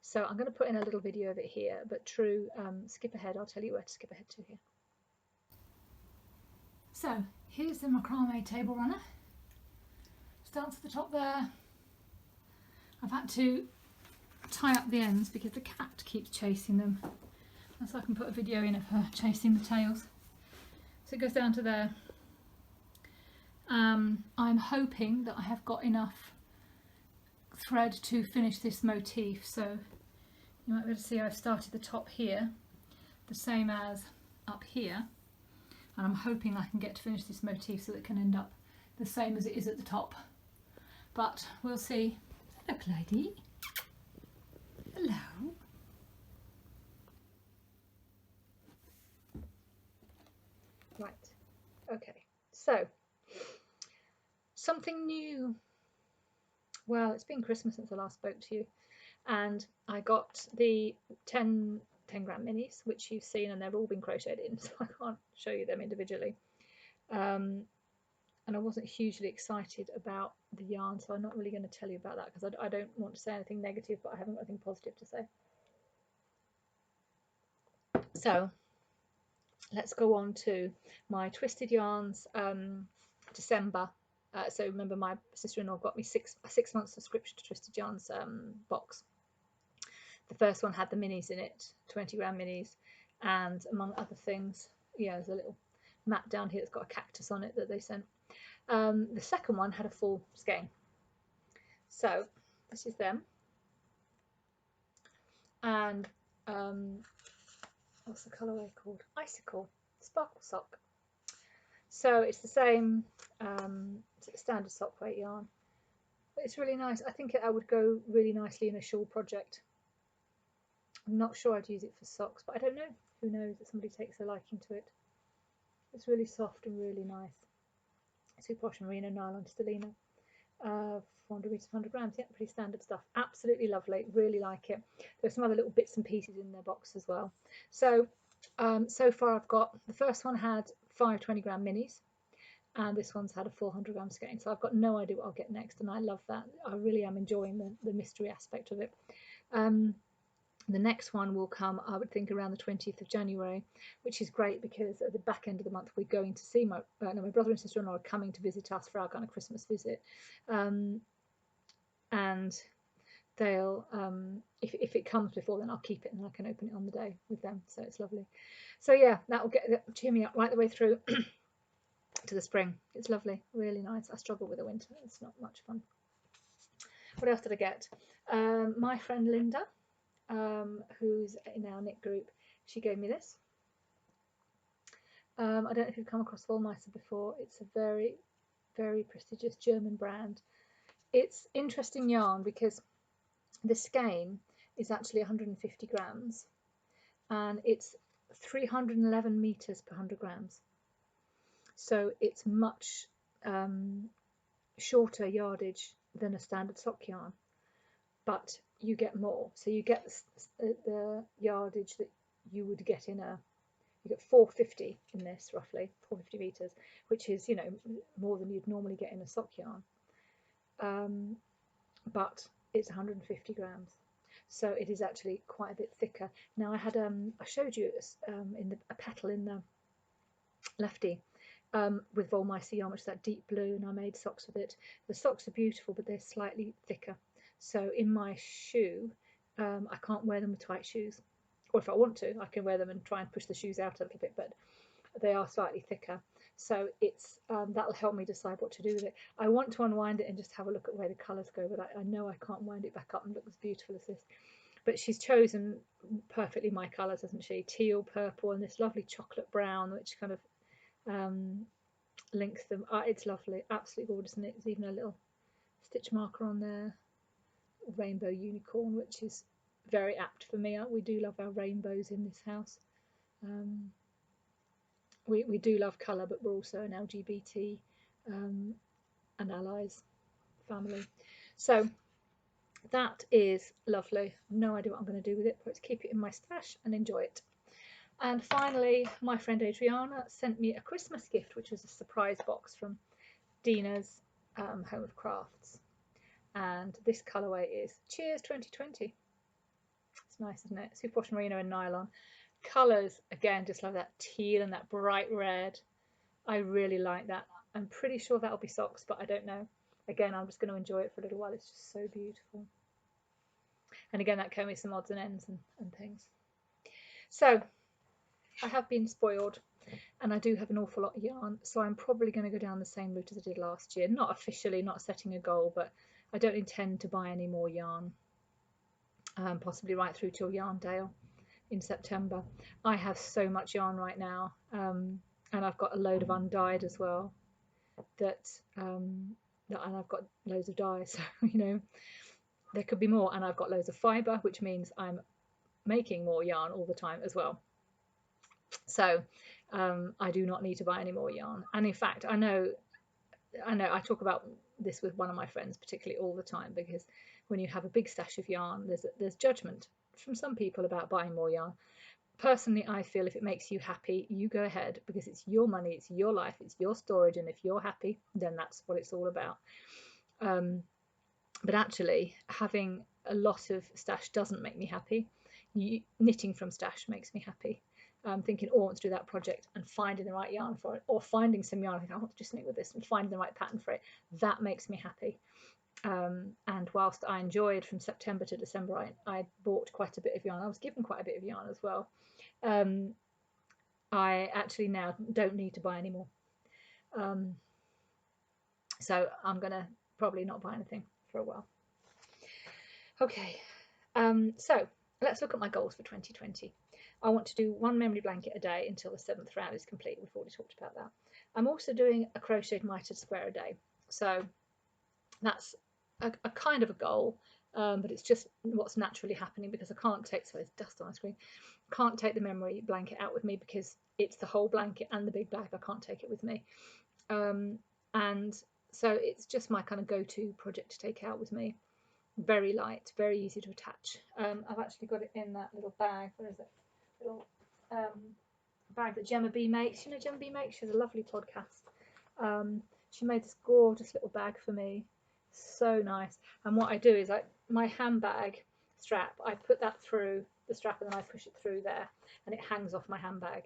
So I'm going to put in a little video of it here, but true, skip ahead. I'll tell you where to skip ahead to here. So here's the macrame table runner. Starts at the top there. I've had to tie up the ends because the cat keeps chasing them. So I can put a video in of her chasing the tails. So it goes down to there. I'm hoping that I have got enough thread to finish this motif, so you might be able to see I've started the top here the same as up here, and I'm hoping I can get to finish this motif so that it can end up the same as it is at the top, but we'll see. Look, lady. Hello. Right, okay, so something new. Well, it's been Christmas since I last spoke to you, and I got the 10 gram minis, which you've seen, and they've all been crocheted in, so I can't show you them individually. And and I wasn't hugely excited about the yarn, so I'm not really going to tell you about that because I don't want to say anything negative, but I haven't got anything positive to say. So let's go on to my Twisted Yarns December. So remember, my sister-in-law got me a 6-month subscription to Twisted Yarns box. The first one had the minis in it, 20-gram minis, and among other things, yeah, there's a little map down here that's got a cactus on it that they sent. The second one had a full skein. So this is them. And what's the colourway called? Icicle Sparkle Sock. So it's the same standard sock weight yarn, but it's really nice. I think I would go really nicely in a shawl project. I'm not sure I'd use it for socks, but I don't know. Who knows if somebody takes a liking to it. It's really soft and really nice. Super Posh Merino Nylon Stellina. 400 meters, 100 grams. Yeah, pretty standard stuff. Absolutely lovely. Really like it. There's some other little bits and pieces in their box as well. So, so far I've got, the first one had 5 20-gram minis, and this one's had a 400-gram skein. So I've got no idea what I'll get next, and I love that. I really am enjoying the mystery aspect of it. The next one will come, I would think, around the 20th of January, which is great because at the back end of the month we're going to see my brother and sister-in-law are coming to visit us for our kind of Christmas visit, and they'll if it comes before then I'll keep it and I can open it on the day with them, so it's lovely. So yeah, that'll cheer me up right the way through to the spring. It's lovely, really nice. I struggle with the winter, it's not much fun. What else did I get? My friend Linda, who's in our knit group, she gave me this. I don't know if you've come across Wollmeister before. It's a very, very prestigious German brand. It's interesting yarn because the skein is actually 150 grams and it's 311 meters per 100 grams. So it's much shorter yardage than a standard sock yarn, but you get more. So you get the yardage that you would get in you get 450 in this, roughly 450 meters, which is, you know, more than you'd normally get in a sock yarn, but it's 150 grams, so it is actually quite a bit thicker. Now I had I showed you in a petal in the lefty with Wollmeister yarn, which is that deep blue, and I made socks with it. The socks are beautiful, but they're slightly thicker, so in my shoe I can't wear them with tight shoes, or if I want to I can wear them and try and push the shoes out a little bit, but they are slightly thicker, so it's that'll help me decide what to do with it. I want to unwind it and just have a look at where the colours go, but I know I can't wind it back up and look as beautiful as this. But she's chosen perfectly my colours, hasn't she? Teal, purple, and this lovely chocolate brown, which kind of links them. It's lovely, absolutely gorgeous, and there's even a little stitch marker on there, rainbow unicorn, which is very apt for me. We do love our rainbows in this house. We do love colour, but we're also an LGBT and allies family. So that is lovely. No idea what I'm going to do with it, but to keep it in my stash and enjoy it. And finally, my friend Adriana sent me a Christmas gift, which was a surprise box from Dina's Home of Crafts. And this colourway is Cheers 2020. It's nice, isn't it? Super Wash Merino and Nylon. Colours, again, just love that teal and that bright red. I really like that. I'm pretty sure that'll be socks, but I don't know. Again, I'm just going to enjoy it for a little while. It's just so beautiful. And again, that came with some odds and ends and things. So I have been spoiled, and I do have an awful lot of yarn, so I'm probably going to go down the same route as I did last year. Not officially, not setting a goal, but I don't intend to buy any more yarn, possibly right through till Yarndale in September. I have so much yarn right now, and I've got a load of undyed as well, and I've got loads of dye, so you know there could be more, and I've got loads of fibre, which means I'm making more yarn all the time as well. So I do not need to buy any more yarn, and in fact I know I talk about this with one of my friends particularly all the time, because when you have a big stash of yarn, there's judgment from some people about buying more yarn, personally, I feel if it makes you happy, you go ahead, because it's your money, it's your life, it's your storage, and if you're happy, then that's what it's all about. But actually, having a lot of stash doesn't make me happy. Knitting from stash makes me happy. Thinking, oh, I want to do that project, and finding the right yarn for it, or finding some yarn, I think I want to just knit with this, and finding the right pattern for it, that makes me happy. And whilst I enjoyed from September to December, I bought quite a bit of yarn. I was given quite a bit of yarn as well. I actually now don't need to buy any more. So I'm going to probably not buy anything for a while. Okay, so let's look at my goals for 2020. I want to do 1 memory blanket a day until the 7th round is complete. We've already talked about that. I'm also doing a crocheted mitered square a day. So that's a kind of a goal, but it's just what's naturally happening because I can't take, so there's dust on my screen, can't take the memory blanket out with me because it's the whole blanket and the big bag. I can't take it with me. And so it's just my kind of go-to project to take out with me. Very light, very easy to attach. I've actually got it in that little bag. Where is it? Little bag that Gemma B makes. You know Gemma B makes? She has a lovely podcast. She made this gorgeous little bag for me. So nice. And what I do is my handbag strap, I put that through the strap and then I push it through there and it hangs off my handbag.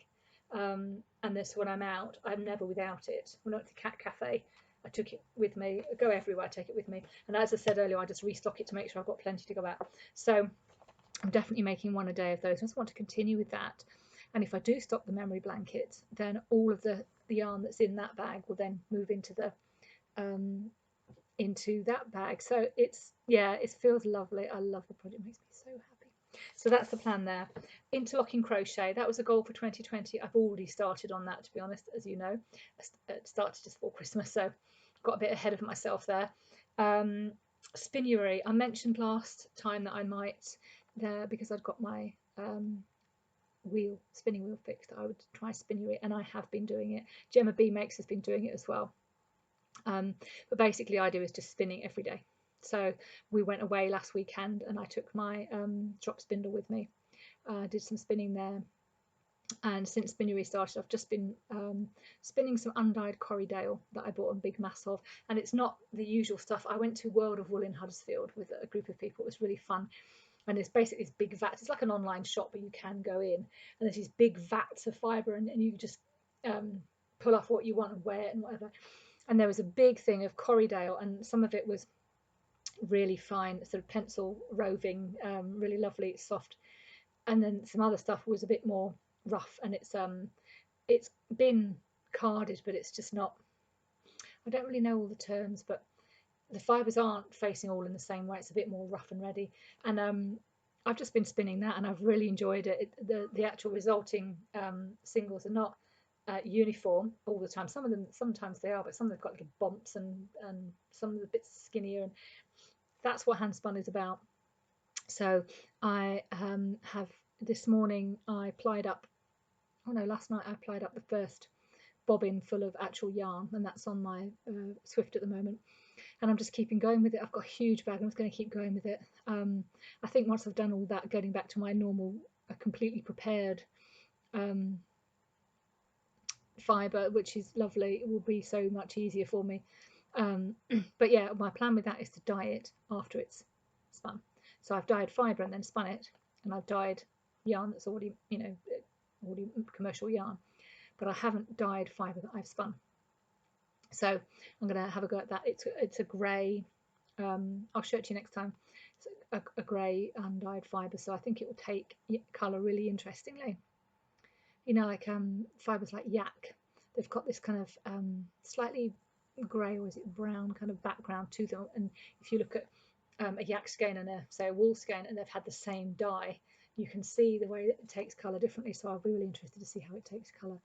And this, when I'm out, I'm never without it. When I went to Cat Cafe, I took it with me. I go everywhere, I take it with me. And as I said earlier, I just restock it to make sure I've got plenty to go out. So I'm definitely making 1 a day of those. I just want to continue with that. And if I do stop the memory blanket, then all of the yarn that's in that bag will then move into that bag. So it feels lovely. I love the project. It makes me so happy. So that's the plan there. Interlocking crochet, that was a goal for 2020. I've already started on that, to be honest, as you know. I started just before Christmas, so got a bit ahead of myself there. Spinnery, I mentioned last time that I might, there because I'd got my spinning wheel fixed, I would try spinnery, and I have been doing it. Gemma B Makes has been doing it as well. But basically I do is just spinning every day. So we went away last weekend and I took my drop spindle with me. Did some spinning there, and since spinnery started I've just been spinning some undyed Corriedale that I bought a big mass of, and it's not the usual stuff. I went to World of Wool in Huddersfield with a group of people. It was really fun, and it's basically these big vats. It's like an online shop, but you can go in and there's these big vats of fibre, and you just pull off what you want and wear it and whatever. And there was a big thing of Corriedale, and some of it was really fine, sort of pencil roving, really lovely, soft. And then some other stuff was a bit more rough, and it's been carded, but it's just not. I don't really know all the terms, but the fibres aren't facing all in the same way. It's a bit more rough and ready. And I've just been spinning that, and I've really enjoyed it. The actual resulting singles are not uniform all the time. Some of them, sometimes they are, but some of them have got little bumps, and some of the bits skinnier, and that's what handspun is about. So I have, this morning I plied up, last night I plied up the first bobbin full of actual yarn, and that's on my Swift at the moment, and I'm just keeping going with it. I've got a huge bag. I'm just going to keep going with it. I think once I've done all that, getting back to my normal completely prepared fibre, which is lovely, it will be so much easier for me. But yeah, my plan with that is to dye it after it's spun. So I've dyed fibre and then spun it, and I've dyed yarn that's already commercial yarn, but I haven't dyed fibre that I've spun. So I'm going to have a go at that. It's a grey, I'll show it to you next time. It's a grey undyed fibre, so I think it will take colour really interestingly. Like fibres like yak, they've got this kind of slightly grey, or is it brown kind of background to them. And if you look at a yak skein and a wool skein, and they've had the same dye, you can see the way that it takes colour differently. So I'll be really interested to see how it takes colour,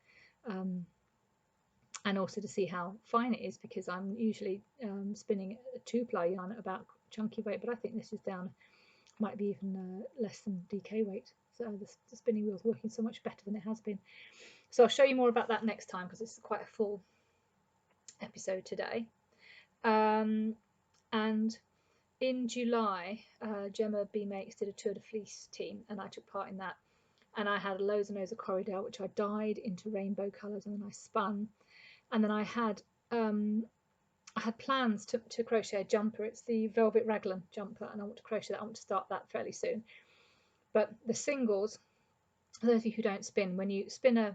and also to see how fine it is, because I'm usually spinning a 2-ply yarn at about chunky weight, but I think this is down, might be even less than DK weight. So the spinning wheel is working so much better than it has been. So I'll show you more about that next time, because it's quite a full episode today. And in July, Gemma B Makes did a Tour de Fleece team, and I took part in that. and I had loads and loads of corridor, which I dyed into rainbow colours, and then I spun, and then I had plans to crochet a jumper. It's the velvet raglan jumper, and I want to crochet that. I want to start that fairly soon. But the singles, for those of you who don't spin, when you spin a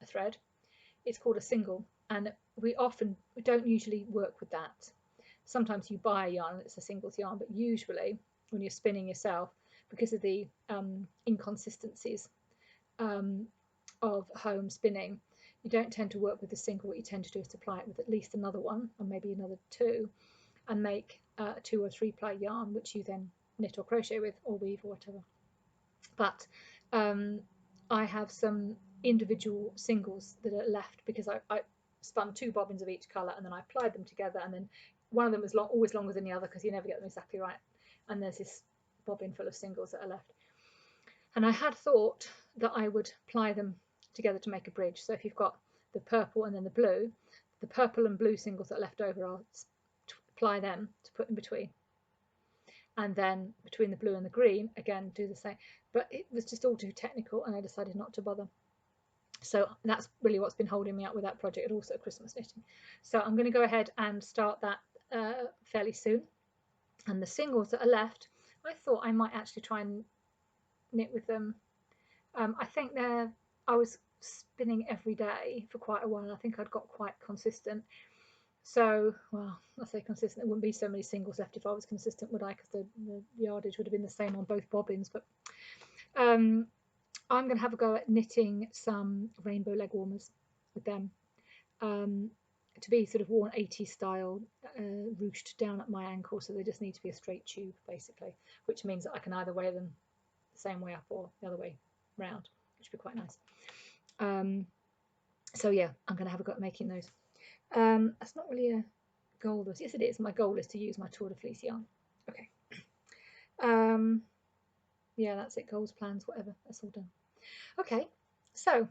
thread, it's called a single, and we don't usually work with that. Sometimes you buy a yarn and it's a singles yarn, but usually when you're spinning yourself, because of the inconsistencies of home spinning, you don't tend to work with a single. What you tend to do is to ply it with at least another one, or maybe another two, and make a 2 or 3 ply yarn, which you then knit or crochet with, or weave, or whatever. But I have some individual singles that are left because I spun 2 bobbins of each colour, and then I applied them together, and then one of them was always longer than the other because you never get them exactly right, and there's this bobbin full of singles that are left. And I had thought that I would ply them together to make a bridge. So if you've got the purple and then the purple and blue singles that are left over, I'll ply them to put in between, and then between the blue and the green again do the same. But it was just all too technical, and I decided not to bother. So that's really what's been holding me up with that project, and also Christmas knitting. So I'm going to go ahead and start that fairly soon. And the singles that are left, I thought I might actually try and knit with them. I think I was spinning every day for quite a while. I think I'd got quite consistent. So, well, I say consistent, there wouldn't be so many singles left if I was consistent, would I? Because the yardage would have been the same on both bobbins. But I'm going to have a go at knitting some rainbow leg warmers with them, to be sort of worn 80s style, ruched down at my ankle, so they just need to be a straight tube basically, which means that I can either wear them the same way up or the other way round, which would be quite nice. So yeah, I'm going to have a go at making those. That's not really a goal. Yes, it is. My goal is to use my Tour de Fleece yarn. Okay. Yeah, that's it. Goals, plans, whatever. That's all done. Okay. So,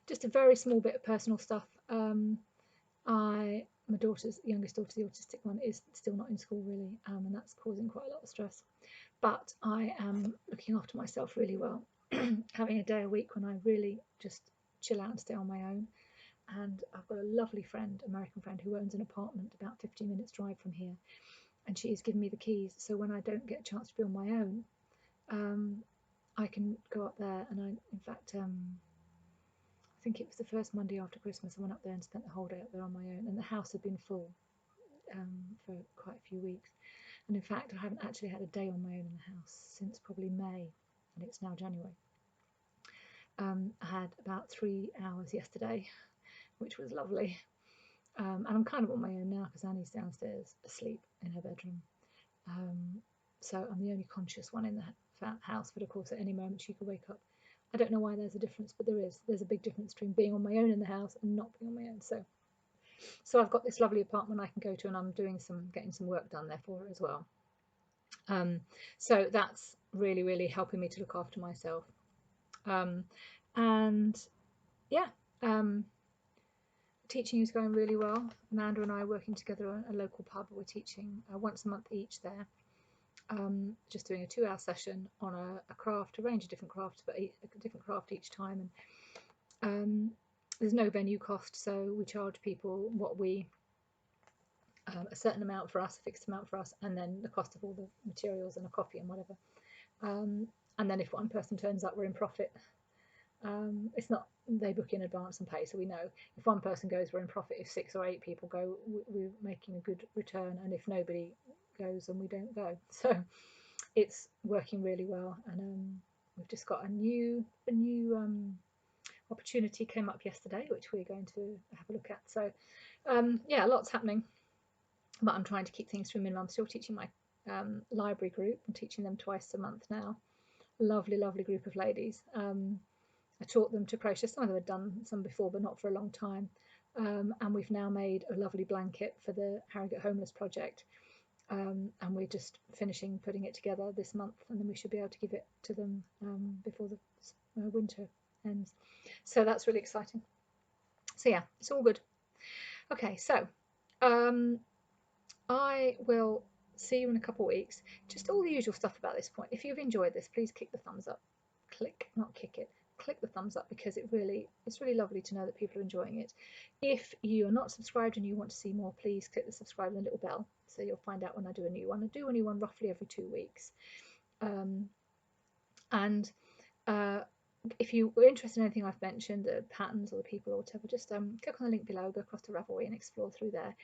just a very small bit of personal stuff. My youngest daughter, the autistic one, is still not in school really, and that's causing quite a lot of stress. But I am looking after myself really well, having a day a week when I really just chill out and stay on my own. And I've got a lovely friend, American friend, who owns an apartment about 15 minutes drive from here, and she has given me the keys, so when I don't get a chance to be on my own, I can go up there. And in fact, I think it was the first Monday after Christmas, I went up there and spent the whole day up there on my own, and the house had been full for quite a few weeks. And in fact, I haven't actually had a day on my own in the house since probably May, and it's now January. I had about 3 hours yesterday, which was lovely. And I'm kind of on my own now because Annie's downstairs asleep in her bedroom. So I'm the only conscious one in the house, but of course at any moment she could wake up. I don't know why there's a difference, but there is. There's a big difference between being on my own in the house and not being on my own. So I've got this lovely apartment I can go to, and I'm getting some work done there for her as well. So that's really, really helping me to look after myself. And yeah, teaching is going really well. Amanda and I are working together at a local pub. We're teaching once a month each there. Just doing a 2-hour session on a craft, a range of different crafts, but a different craft each time. And there's no venue cost, so we charge people a certain amount for us, a fixed amount for us, and then the cost of all the materials and a coffee and whatever. And then if one person turns up, we're in profit. It's not they book in advance and pay, so we know if one person goes, we're in profit. If 6 or 8 people go, we're making a good return, and if nobody goes, then we don't go. So it's working really well, and we've just got a new opportunity came up yesterday, which we're going to have a look at. So yeah, lots happening, but I'm trying to keep things to a minimum. I'm still teaching my library group. I'm teaching them twice a month now. Lovely group of ladies. I taught them to crochet. Some of them had done some before, but not for a long time. And we've now made a lovely blanket for the Harrogate Homeless Project. And we're just finishing putting it together this month, and then we should be able to give it to them before the winter ends. So that's really exciting. So yeah, it's all good. Okay, so I will see you in a couple of weeks. Just all the usual stuff about this point. If you've enjoyed this, please kick the thumbs up. Not kick it. Click the thumbs up, because it's really lovely to know that people are enjoying it. If you are not subscribed and you want to see more, please click the subscribe and the little bell, so you'll find out when I do a new one. I do a new one roughly every 2 weeks. And if you were interested in anything I've mentioned, the patterns or the people or whatever, just click on the link below, go across to Ravelry and explore through there.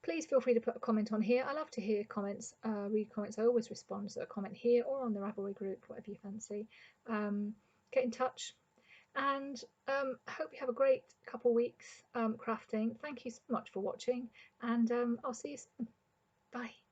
Please feel free to put a comment on here. I love to hear comments, read comments. I always respond, so a comment here or on the Ravelry group, whatever you fancy. Get in touch, and hope you have a great couple weeks crafting. Thank you so much for watching, and I'll see you soon. Bye.